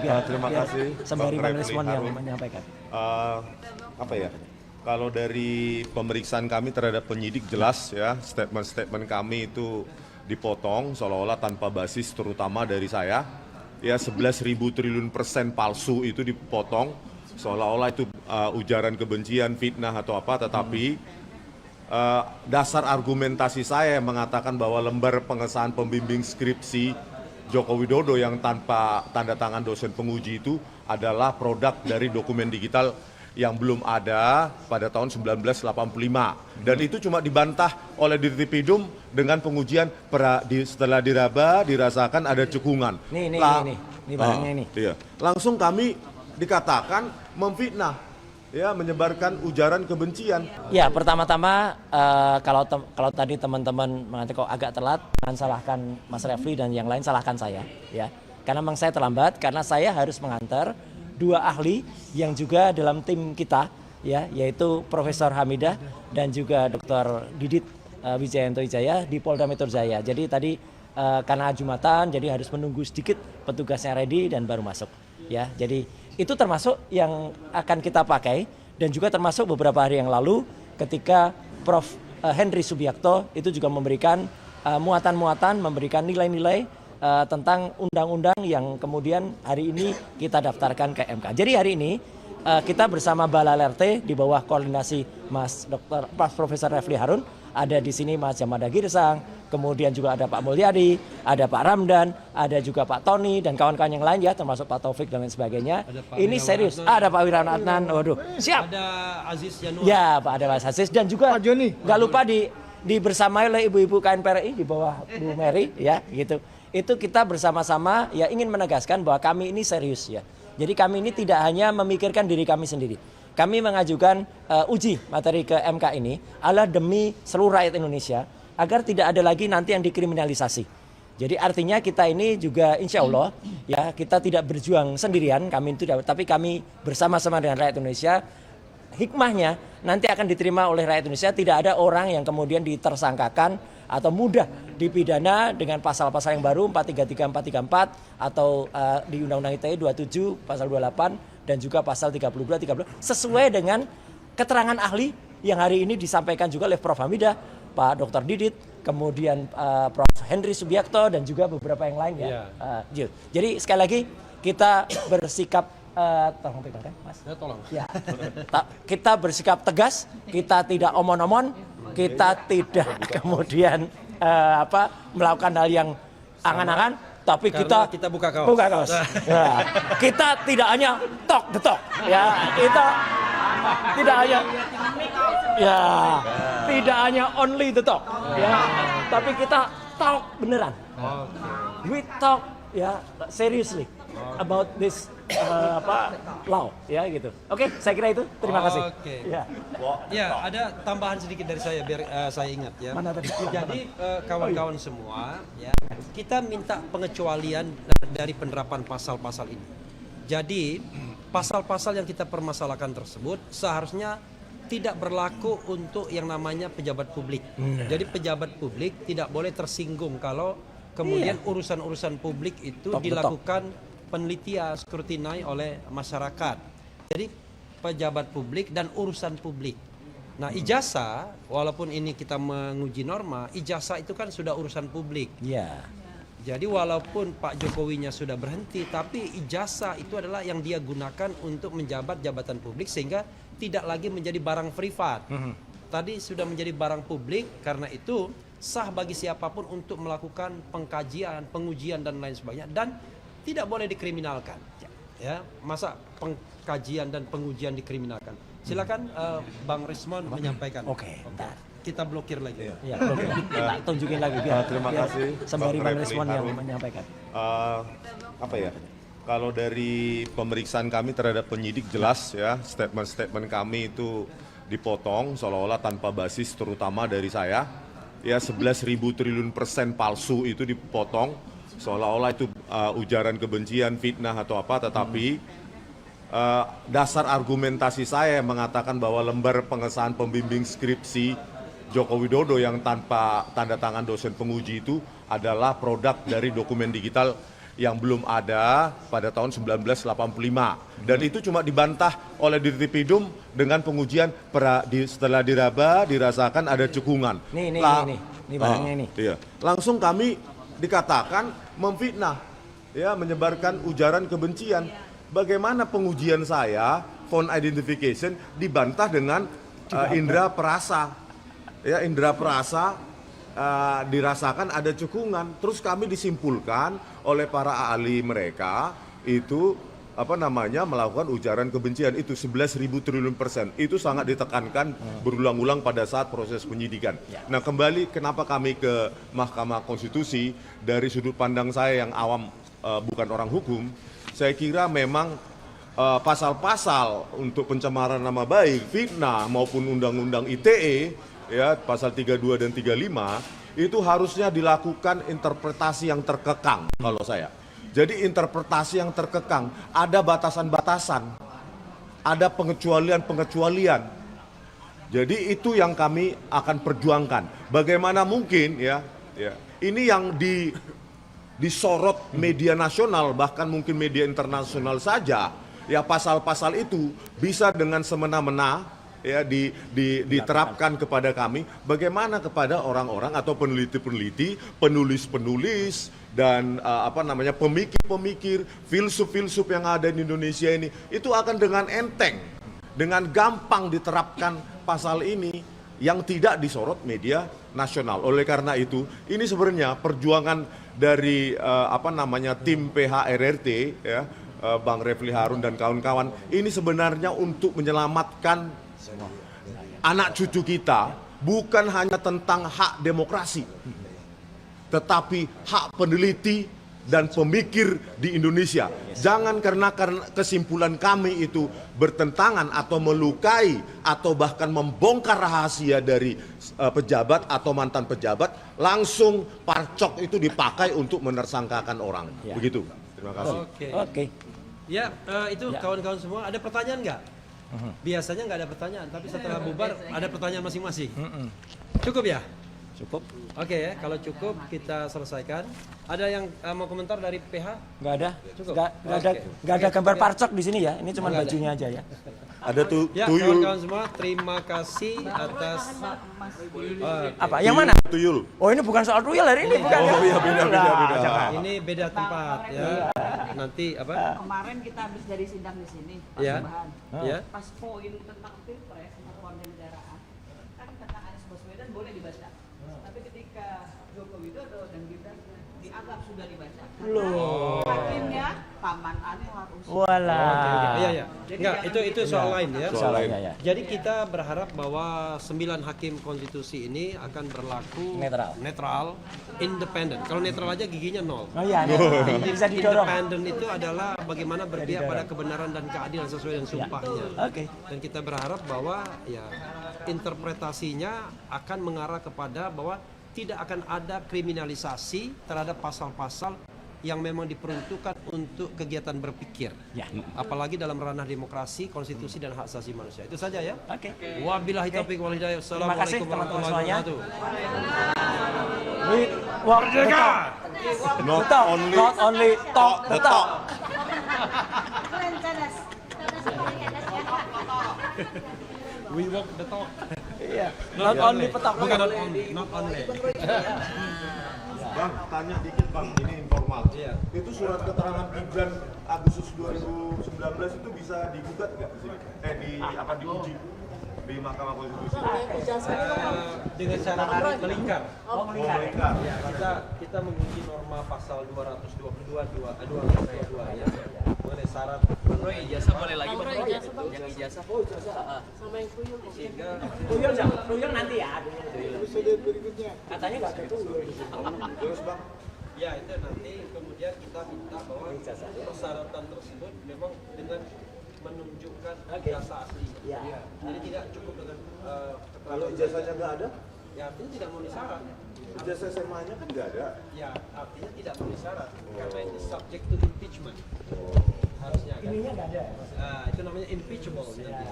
Terima kasih sembari Bang merespon Refli yang Harun. menyampaikan. Apa ya? Kalau dari pemeriksaan kami terhadap penyidik jelas ya, statement-statement kami itu dipotong seolah-olah tanpa basis, terutama dari saya. Ya 11.000 triliun persen palsu itu dipotong seolah-olah itu ujaran kebencian, fitnah atau apa, tetapi dasar argumentasi saya mengatakan bahwa lembar pengesahan pembimbing skripsi Joko Widodo yang tanpa tanda tangan dosen penguji itu adalah produk dari dokumen digital yang belum ada pada tahun 1985. Dan itu cuma dibantah oleh Dirtipidum dengan pengujian setelah diraba, dirasakan ada cekungan. Ini barangnya ini. Iya. Langsung kami dikatakan memfitnah, ya, menyebarkan ujaran kebencian. Ya, pertama-tama kalau tadi teman-teman mengatakan kok agak telat, jangan salahkan Mas Refli dan yang lain, salahkan saya, ya. Karena memang saya terlambat karena saya harus mengantar dua ahli yang juga dalam tim kita, ya, yaitu Profesor Hamidah dan juga Dr. Didit Wijayanto Wijaya di Polda Metro Jaya. Jadi tadi karena Jumatan, jadi harus menunggu sedikit petugasnya ready dan baru masuk, ya. Jadi itu termasuk yang akan kita pakai dan juga termasuk beberapa hari yang lalu ketika Prof. Henry Subiakto itu juga memberikan muatan-muatan, memberikan nilai-nilai tentang undang-undang yang kemudian hari ini kita daftarkan ke MK. Jadi hari ini kita bersama Balalerte di bawah koordinasi Mas Profesor Refli Harun, ada di sini Mas Jamada Girsang, kemudian juga ada Pak Mulyadi, ada Pak Ramdan, ada juga Pak Tony dan kawan-kawan yang lain, ya, termasuk Pak Taufik dan lain sebagainya. Ini serius. Ada Pak Wirawan Adnan, waduh, siap. Ada Aziz Januar. Ya, Pak, ada Mas Aziz dan juga Pak Joni. Nggak lupa dibersamai oleh ibu-ibu KNPRI di bawah Bu Mary, ya, gitu. Itu kita bersama-sama ya ingin menegaskan bahwa kami ini serius, ya. Jadi kami ini tidak hanya memikirkan diri kami sendiri. Kami mengajukan uji materi ke MK ini adalah demi seluruh rakyat Indonesia agar tidak ada lagi nanti yang dikriminalisasi. Jadi artinya kita ini juga insya Allah ya kita tidak berjuang sendirian, kami itu, tapi kami bersama-sama dengan rakyat Indonesia. Hikmahnya nanti akan diterima oleh rakyat Indonesia, tidak ada orang yang kemudian ditersangkakan atau mudah dipidana dengan pasal-pasal yang baru 433, 434 atau di Undang-Undang ITE 27 pasal 28 dan juga pasal 32, 30 sesuai dengan keterangan ahli yang hari ini disampaikan juga oleh Prof. Hamidah, Pak Dr. Didit, kemudian Prof. Henry Subiakto dan juga beberapa yang lain, ya. Jadi sekali lagi kita bersikap tolong pegang kan, Mas? Ya, tolong. Ya. Kita bersikap tegas, kita tidak omon-omon, kita tidak kemudian melakukan hal yang angan-angan, tapi kita buka kaos. Buka kaos. Ya. Kita tidak hanya talk the talk, ya. Kita tidak hanya tidak hanya only the talk, ya. Tapi kita talk beneran. We talk, ya, seriously about this law, ya, gitu. Oke, saya kira itu. Terima kasih. Oke. Ya, ada tambahan sedikit dari saya biar saya ingat, ya. Mana tadi? Jadi kawan-kawan semua, ya, kita minta pengecualian dari penerapan pasal-pasal ini. Jadi pasal-pasal yang kita permasalahkan tersebut seharusnya tidak berlaku untuk yang namanya pejabat publik. Jadi pejabat publik tidak boleh tersinggung kalau kemudian urusan-urusan publik itu dilakukan penelitian, skrutinai oleh masyarakat. Jadi pejabat publik dan urusan publik. Nah, ijazah, walaupun ini kita menguji norma, ijazah itu kan sudah urusan publik. Iya. Jadi walaupun Pak Jokowinya sudah berhenti, tapi ijazah itu adalah yang dia gunakan untuk menjabat jabatan publik sehingga tidak lagi menjadi barang privat. Tadi sudah menjadi barang publik, karena itu sah bagi siapapun untuk melakukan pengkajian, pengujian dan lain sebagainya, dan tidak boleh dikriminalkan. Ya, masa pengkajian dan pengujian dikriminalkan? Silakan Bang Rismon menyampaikan. Oke. Kita blokir lagi. Ya, blokir. Tunjukin lagi biar. Terima kasih Sembari Bang Bang Refli Rismon yang Harun. menyampaikan. Kalau dari pemeriksaan kami terhadap penyidik jelas, ya, statement-statement kami itu dipotong seolah-olah tanpa basis, terutama dari saya. Ya 11.000 triliun persen palsu itu dipotong seolah-olah itu ujaran kebencian, fitnah atau apa, tetapi dasar argumentasi saya mengatakan bahwa lembar pengesahan pembimbing skripsi Joko Widodo yang tanpa tanda tangan dosen penguji itu adalah produk dari dokumen digital yang belum ada pada tahun 1985. Dan itu cuma dibantah oleh Dirtipidum dengan pengujian setelah diraba, dirasakan ada cekungan. Nih barangnya ini. Iya. Langsung kami dikatakan memfitnah, ya, menyebarkan ujaran kebencian. Bagaimana pengujian saya, phone identification, dibantah dengan indera perasa. Ya, indera perasa dirasakan ada cekungan. Terus kami disimpulkan oleh para ahli mereka itu melakukan ujaran kebencian itu 11.000 triliun %. Itu sangat ditekankan berulang-ulang pada saat proses penyidikan. Nah, kembali kenapa kami ke Mahkamah Konstitusi, dari sudut pandang saya yang awam, bukan orang hukum, saya kira memang pasal-pasal untuk pencemaran nama baik, fitnah maupun Undang-Undang ITE, ya, pasal 32 dan 35 itu harusnya dilakukan interpretasi yang terkekang kalau saya. Jadi interpretasi yang terkekang, ada batasan-batasan, ada pengecualian-pengecualian. Jadi itu yang kami akan perjuangkan. Bagaimana mungkin ini yang disorot media nasional, bahkan mungkin media internasional saja, ya, pasal-pasal itu bisa dengan semena-mena ya diterapkan kepada kami. Bagaimana kepada orang-orang atau peneliti-peneliti, penulis-penulis, dan pemikir-pemikir, filsuf-filsuf yang ada di Indonesia ini, itu akan dengan enteng, dengan gampang diterapkan pasal ini yang tidak disorot media nasional. Oleh karena itu, ini sebenarnya perjuangan dari tim PHRRT, ya, Bang Refli Harun dan kawan-kawan, ini sebenarnya untuk menyelamatkan anak cucu kita, bukan hanya tentang hak demokrasi, tetapi hak peneliti dan pemikir di Indonesia. Jangan karena kesimpulan kami itu bertentangan atau melukai atau bahkan membongkar rahasia dari pejabat atau mantan pejabat, langsung parcok itu dipakai untuk menersangkakan orang. Begitu. Terima kasih. Oke. Ya, itu kawan-kawan semua, ada pertanyaan nggak? Biasanya nggak ada pertanyaan, tapi setelah bubar ada pertanyaan masing-masing. Cukup ya? Cukup. Oke ya, kalau cukup kita selesaikan. Ada yang mau komentar dari PH? Nggak ada. Cukup. Nggak ada gambar parcok di sini ya. Ini cuma bajunya aja ya. Ada Ya, tuyul. kawan-kawan semua, terima kasih atas Apa? Yang mana? Tuyul. Oh, ini bukan soal tuyul hari ini, bukan. Oh iya, beda. ini beda tempat ya. Nanti apa? Kemarin kita habis dari sidang di sini, Pak Ya. Subhan. Ya. Pas poin tentang pilpres, tentang kewarganegaraan, kan tentang Anies Baswedan boleh dibaca. Tapi ketika Joko Widodo dan Gibran dianggap sudah dibaca. Loh. Hakimnya Taman Anwar Usman. Walah. Iya. Enggak, itu soal lain ya. Soal lain, ya. Jadi kita berharap bahwa 9 hakim konstitusi ini akan berlaku netral, independen. Kalau netral aja giginya 0. Oh iya, bisa didorong. Independen itu adalah bagaimana berpihak pada kebenaran dan keadilan sesuai dengan sumpahnya. Oke. Dan kita berharap bahwa ya interpretasinya akan mengarah kepada bahwa tidak akan ada kriminalisasi terhadap pasal-pasal yang memang diperuntukkan untuk kegiatan berpikir. Ya. Apalagi dalam ranah demokrasi, konstitusi dan hak asasi manusia. Itu saja ya. Oke. Wabillahi taufiq wal hidayah. Terima kasih Assalamualaikum teman-teman warahmatullahi semuanya. wabarakatuh. We walk the talk. Not only talk the talk. We walk the talk. Iya. Not only petok. Bukan not only. Bang, tanya dikit Bang, ini informal. Iya. Itu surat keterangan Gibran Agustus 2019 itu bisa digugat nggak di sini? Diuji di Mahkamah Konstitusi? Dengan cara melingkar. Melingkar. Ya, kita menguji norma pasal 222 ya. Mengenai syarat Ijazah boleh lagi Bang? Yang ijazah. Sama yang tuyul. sehingga Tuyul nanti ya. Katanya nggak ada tuyul. Terus Bang, ya itu nanti kemudian kita minta bahwa persyaratan tersebut memang dengan menunjukkan jasa asli. Ya. Jadi tidak cukup dengan kalau ijazahnya nggak ada, ya artinya tidak memenuhi syarat. ijazah SMA-nya kan nggak ada. Ya artinya tidak memenuhi syarat karena ini subject to impeachment. Harusnya kan. Ininya nggak ada. Nah, itu namanya impeachable nanti.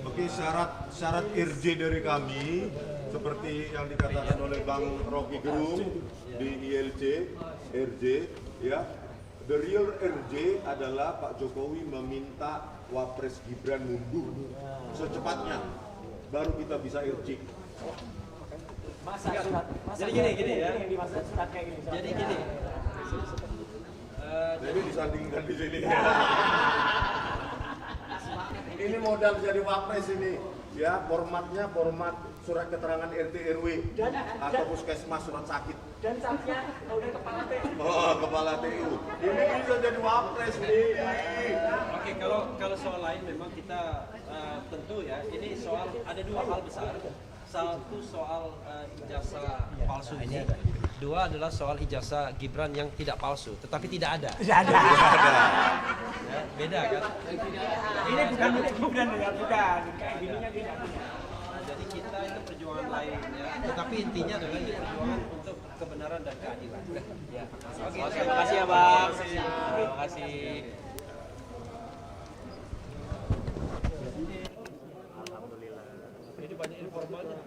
Oke, syarat RJ dari kami seperti yang dikatakan oleh Bang Rocky Gerung di ILC, RJ, ya, The real RJ adalah Pak Jokowi meminta Wapres Gibran mundur secepatnya, baru kita bisa RJ. Jadi gini ya. Jadi gini. Jadi disandingkan di sini. Ini modal jadi Wapres ini. Ya, formatnya format surat keterangan RT RW atau puskesmas surat sakit. Dan saatnya udah kepala TU. Oh, kepala TU. Ini bisa jadi Wapres nih. Oke, kalau soal lain memang kita tentu ya, ini soal ada dua hal besar. Satu soal ijazah palsu ini, dua adalah soal ijazah Gibran yang tidak palsu, tetapi tidak ada. Tidak ada. Ya, beda kan? Ini bukan bukan. Kayak gininya tidak punya. Jadi kita itu perjuangan lain ya, tetapi intinya adalah ini perjuangan untuk kebenaran dan keadilan. Ya. Oke, terima kasih ya Bang. Terima kasih.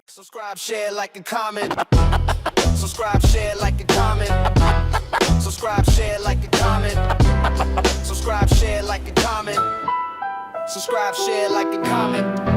Subscribe, share, like, and comment. Subscribe, share, like, and comment. Subscribe, share, like, and comment. Subscribe, share, like, and comment. Subscribe, share, like, and comment.